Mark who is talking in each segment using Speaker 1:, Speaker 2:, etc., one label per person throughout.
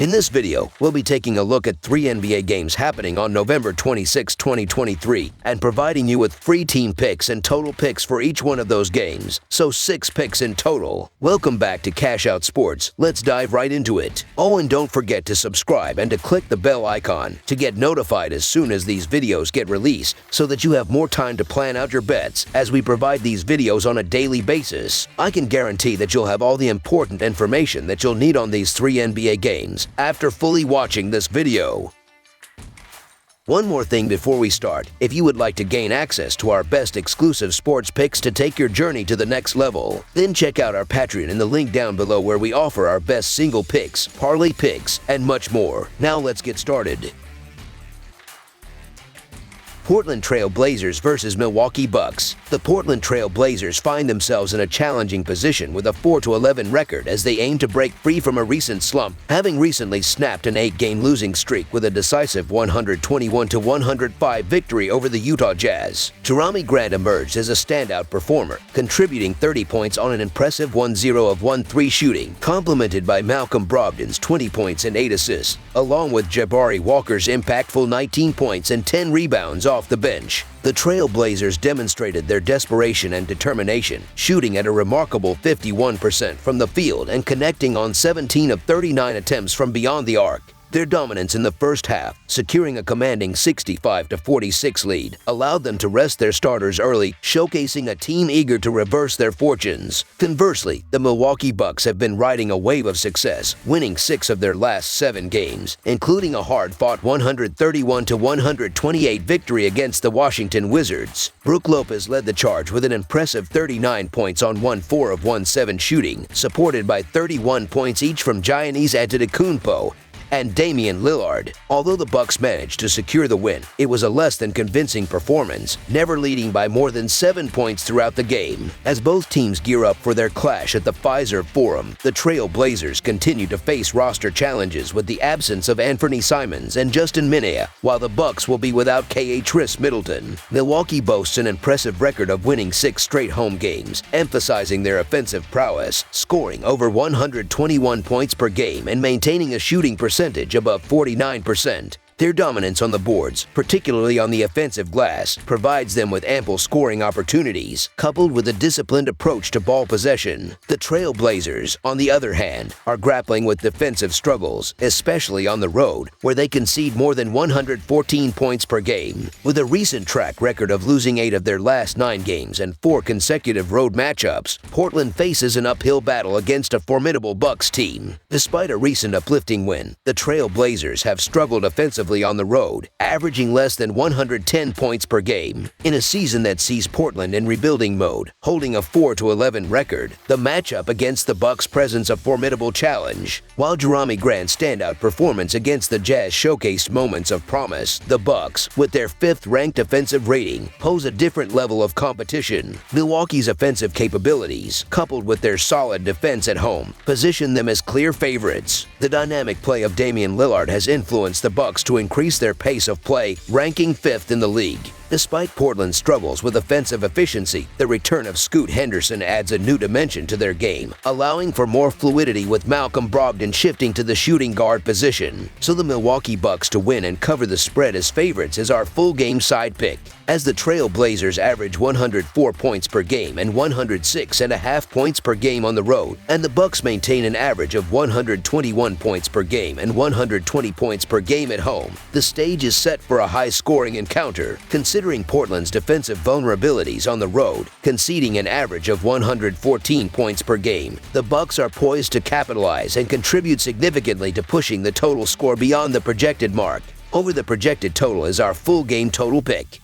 Speaker 1: In this video, we'll be taking a look at 3 NBA games happening on November 26, 2023, and providing you with free team picks and total picks for each one of those games, so 6 picks in total. Welcome back to Cash Out Sports. Let's dive right into it. Oh, and don't forget to subscribe and to click the bell icon to get notified as soon as these videos get released, so that you have more time to plan out your bets as we provide these videos on a daily basis. I can guarantee that you'll have all the important information that you'll need on these 3 NBA games after fully watching this video. One more thing before we start. If you would like to gain access to our best exclusive sports picks to take your journey to the next level, then check out our Patreon in the link down below, where we offer our best single picks, parlay picks, and much more. Now let's get started. Portland Trail Blazers versus Milwaukee Bucks. The Portland Trail Blazers find themselves in a challenging position with a 4-11 record as they aim to break free from a recent slump, having recently snapped an 8-game losing streak with a decisive 121-105 victory over the Utah Jazz. Jerami Grant emerged as a standout performer, contributing 30 points on an impressive 1-0-of-1-3 shooting, complemented by Malcolm Brogdon's 20 points and 8 assists, along with Jabari Walker's impactful 19 points and 10 rebounds off the bench. The Trail Blazers demonstrated their desperation and determination, shooting at a remarkable 51% from the field and connecting on 17 of 39 attempts from beyond the arc. Their dominance in the first half, securing a commanding 65-46 lead, allowed them to rest their starters early, showcasing a team eager to reverse their fortunes. Conversely, the Milwaukee Bucks have been riding a wave of success, winning 6 of their last 7 games, including a hard-fought 131-128 victory against the Washington Wizards. Brook Lopez led the charge with an impressive 39 points on 1-4-of-1-7 shooting, supported by 31 points each from Giannis Antetokounmpo and Damian Lillard. Although the Bucks managed to secure the win, it was a less than convincing performance, never leading by more than 7 points throughout the game. As both teams gear up for their clash at the Pfizer Forum, the Trail Blazers continue to face roster challenges with the absence of Anthony Simons and Justin Minaya, while the Bucks will be without Khris Middleton. Milwaukee boasts an impressive record of winning 6 straight home games, emphasizing their offensive prowess, scoring over 121 points per game and maintaining a shooting percentage above 49%. Their dominance on the boards, particularly on the offensive glass, provides them with ample scoring opportunities, coupled with a disciplined approach to ball possession. The Trail Blazers, on the other hand, are grappling with defensive struggles, especially on the road, where they concede more than 114 points per game. With a recent track record of losing 8 of their last 9 games and 4 consecutive road matchups, Portland faces an uphill battle against a formidable Bucks team. Despite a recent uplifting win, the Trail Blazers have struggled offensively on the road, averaging less than 110 points per game. In a season that sees Portland in rebuilding mode, holding a 4-11 record, the matchup against the Bucks presents a formidable challenge. While Jerami Grant's standout performance against the Jazz showcased moments of promise, the Bucks, with their 5th-ranked offensive rating, pose a different level of competition. Milwaukee's offensive capabilities, coupled with their solid defense at home, position them as clear favorites. The dynamic play of Damian Lillard has influenced the Bucks to increase their pace of play, ranking 5th in the league. Despite Portland's struggles with offensive efficiency, the return of Scoot Henderson adds a new dimension to their game, allowing for more fluidity with Malcolm Brogdon shifting to the shooting guard position. So the Milwaukee Bucks to win and cover the spread as favorites is our full game side pick, as the Trail Blazers average 104 points per game and 106.5 points per game on the road, and the Bucks maintain an average of 121 points per game and 120 points per game at home. The stage is set for a high-scoring encounter, considering Portland's defensive vulnerabilities on the road, conceding an average of 114 points per game. The Bucks are poised to capitalize and contribute significantly to pushing the total score beyond the projected mark. Over the projected total is our full game total pick.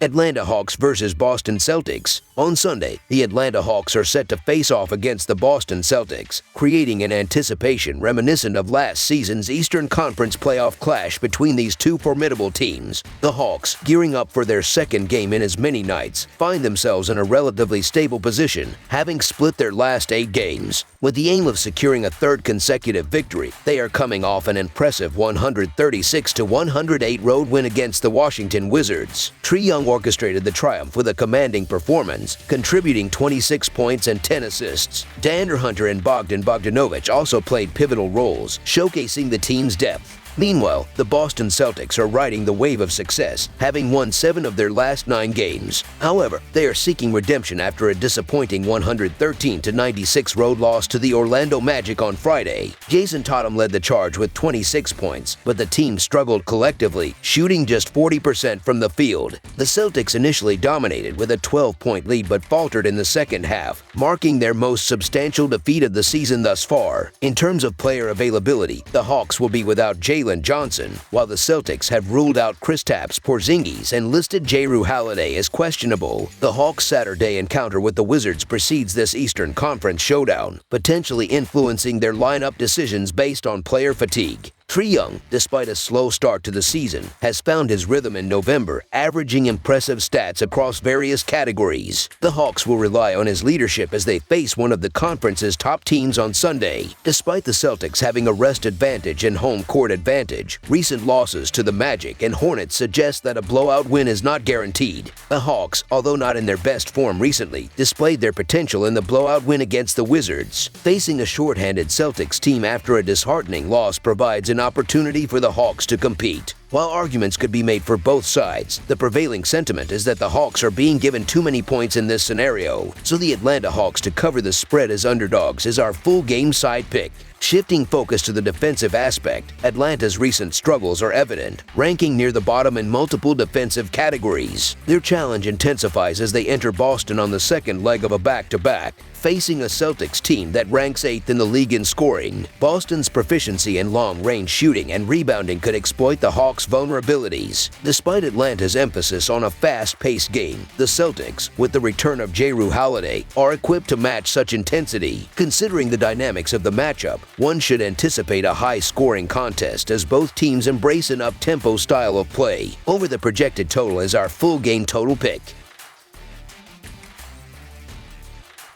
Speaker 1: Atlanta Hawks versus Boston Celtics. On Sunday, the Atlanta Hawks are set to face off against the Boston Celtics, creating an anticipation reminiscent of last season's Eastern Conference playoff clash between these two formidable teams. The Hawks, gearing up for their 2nd game in as many nights, find themselves in a relatively stable position, having split their last 8 games. With the aim of securing a 3rd consecutive victory, they are coming off an impressive 136-108 road win against the Washington Wizards. Trae Young orchestrated the triumph with a commanding performance, contributing 26 points and 10 assists. De'Andre Hunter and Bogdan Bogdanovic also played pivotal roles, showcasing the team's depth. Meanwhile, the Boston Celtics are riding the wave of success, having won 7 of their last 9 games. However, they are seeking redemption after a disappointing 113-96 road loss to the Orlando Magic on Friday. Jason Tatum led the charge with 26 points, but the team struggled collectively, shooting just 40% from the field. The Celtics initially dominated with a 12-point lead but faltered in the second half, marking their most substantial defeat of the season thus far. In terms of player availability, the Hawks will be without Jalen Johnson, while the Celtics have ruled out Kristaps Porzingis and listed Jrue Holiday as questionable. The Hawks' Saturday encounter with the Wizards precedes this Eastern Conference showdown, potentially influencing their lineup decisions based on player fatigue. Trae Young, despite a slow start to the season, has found his rhythm in November, averaging impressive stats across various categories. The Hawks will rely on his leadership as they face one of the conference's top teams on Sunday. Despite the Celtics having a rest advantage and home court advantage, recent losses to the Magic and Hornets suggest that a blowout win is not guaranteed. The Hawks, although not in their best form recently, displayed their potential in the blowout win against the Wizards. Facing a shorthanded Celtics team after a disheartening loss provides an opportunity for the Hawks to compete. While arguments could be made for both sides, the prevailing sentiment is that the Hawks are being given too many points in this scenario, so the Atlanta Hawks to cover the spread as underdogs is our full game side pick. Shifting focus to the defensive aspect, Atlanta's recent struggles are evident, ranking near the bottom in multiple defensive categories. Their challenge intensifies as they enter Boston on the second leg of a back-to-back, facing a Celtics team that ranks 8th in the league in scoring. Boston's proficiency in long-range shooting and rebounding could exploit the Hawks' vulnerabilities. Despite Atlanta's emphasis on a fast-paced game, the Celtics, with the return of Jrue Holiday, are equipped to match such intensity. Considering the dynamics of the matchup, one should anticipate a high-scoring contest as both teams embrace an up-tempo style of play. Over the projected total is our full game total pick.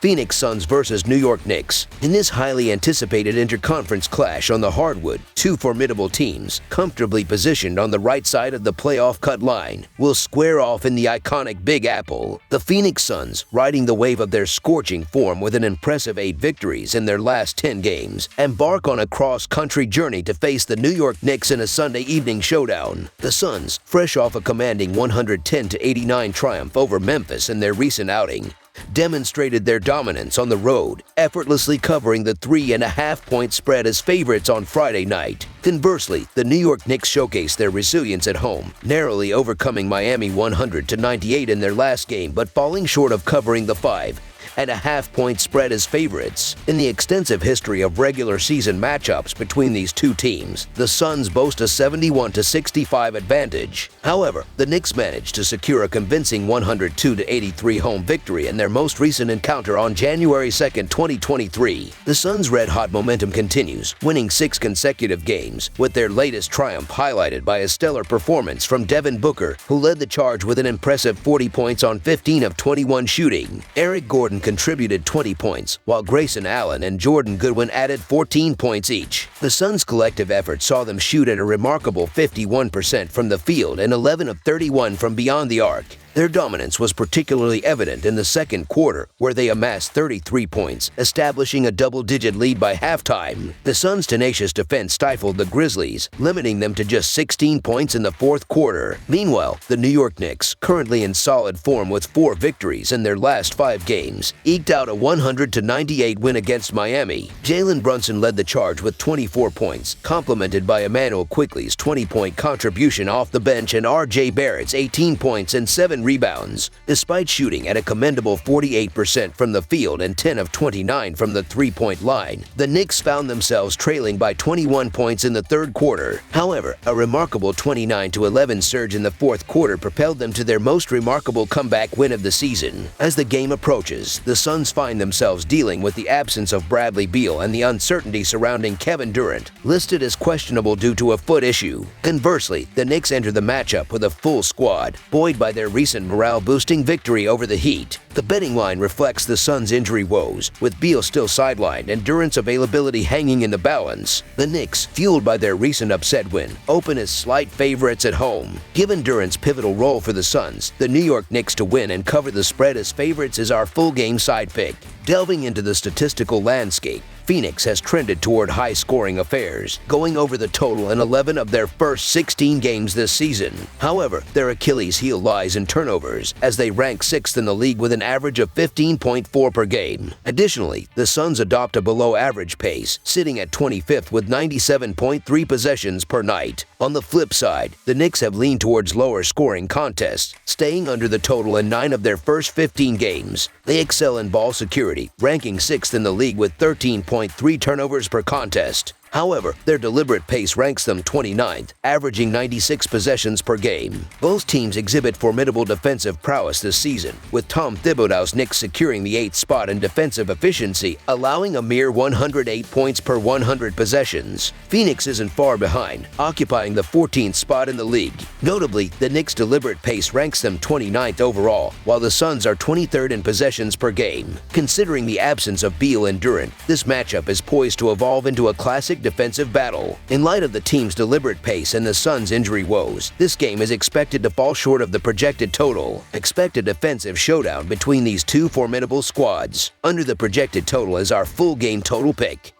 Speaker 1: Phoenix Suns versus New York Knicks. In this highly anticipated interconference clash on the hardwood, two formidable teams, comfortably positioned on the right side of the playoff cut line, will square off in the iconic Big Apple. The Phoenix Suns, riding the wave of their scorching form with an impressive 8 victories in their last 10 games, embark on a cross-country journey to face the New York Knicks in a Sunday evening showdown. The Suns, fresh off a commanding 110-89 triumph over Memphis in their recent outing, demonstrated their dominance on the road, effortlessly covering the 3.5-point spread as favorites on Friday night. Conversely, the New York Knicks showcased their resilience at home, narrowly overcoming Miami 100-98 in their last game but falling short of covering the 5.5-point spread as favorites. In the extensive history of regular season matchups between these two teams, the Suns boast a 71-65 advantage. However, the Knicks managed to secure a convincing 102-83 home victory in their most recent encounter on January 2, 2023. The Suns' red-hot momentum continues, winning 6 consecutive games, with their latest triumph highlighted by a stellar performance from Devin Booker, who led the charge with an impressive 40 points on 15 of 21 shooting. Eric Gordon contributed 20 points, while Grayson Allen and Jordan Goodwin added 14 points each. The Suns' collective effort saw them shoot at a remarkable 51% from the field and 11 of 31 from beyond the arc. Their dominance was particularly evident in the second quarter, where they amassed 33 points, establishing a double-digit lead by halftime. The Suns' tenacious defense stifled the Grizzlies, limiting them to just 16 points in the fourth quarter. Meanwhile, the New York Knicks, currently in solid form with 4 victories in their last 5 games, eked out a 100-98 win against Miami. Jalen Brunson led the charge with 24 points, complemented by Emmanuel Quickley's 20-point contribution off the bench and R.J. Barrett's 18 points and 7 rebounds. Despite shooting at a commendable 48% from the field and 10 of 29 from the three-point line, the Knicks found themselves trailing by 21 points in the third quarter. However, a remarkable 29-11 surge in the fourth quarter propelled them to their most remarkable comeback win of the season. As the game approaches, the Suns find themselves dealing with the absence of Bradley Beal and the uncertainty surrounding Kevin Durant, listed as questionable due to a foot issue. Conversely, the Knicks enter the matchup with a full squad, buoyed by their recent recent morale-boosting victory over the Heat. The betting line reflects the Suns' injury woes, with Beal still sidelined and Durant's availability hanging in the balance. The Knicks, fueled by their recent upset win, open as slight favorites at home. Given Durant's pivotal role for the Suns, the New York Knicks to win and cover the spread as favorites is our full-game side pick. Delving into the statistical landscape, Phoenix has trended toward high-scoring affairs, going over the total in 11 of their first 16 games this season. However, their Achilles heel lies in turnovers, as they rank 6th in the league with an average of 15.4 per game. Additionally, the Suns adopt a below-average pace, sitting at 25th with 97.3 possessions per night. On the flip side, the Knicks have leaned towards lower-scoring contests, staying under the total in 9 of their first 15 games. They excel in ball security, ranking 6th in the league with 13.3 turnovers per contest. However, their deliberate pace ranks them 29th, averaging 96 possessions per game. Both teams exhibit formidable defensive prowess this season, with Tom Thibodeau's Knicks securing the 8th spot in defensive efficiency, allowing a mere 108 points per 100 possessions. Phoenix isn't far behind, occupying the 14th spot in the league. Notably, the Knicks' deliberate pace ranks them 29th overall, while the Suns are 23rd in possessions per game. Considering the absence of Beal and Durant, this matchup is poised to evolve into a classic defensive battle. In light of the team's deliberate pace and the Suns' injury woes, this game is expected to fall short of the projected total. Expect a defensive showdown between these two formidable squads. Under the projected total is our full game total pick.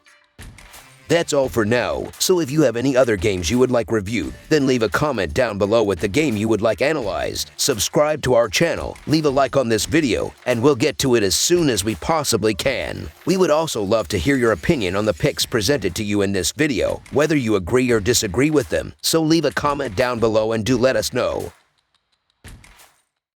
Speaker 1: That's all for now, so if you have any other games you would like reviewed, then leave a comment down below with the game you would like analyzed. Subscribe to our channel, leave a like on this video, and we'll get to it as soon as we possibly can. We would also love to hear your opinion on the picks presented to you in this video, whether you agree or disagree with them, so leave a comment down below and do let us know.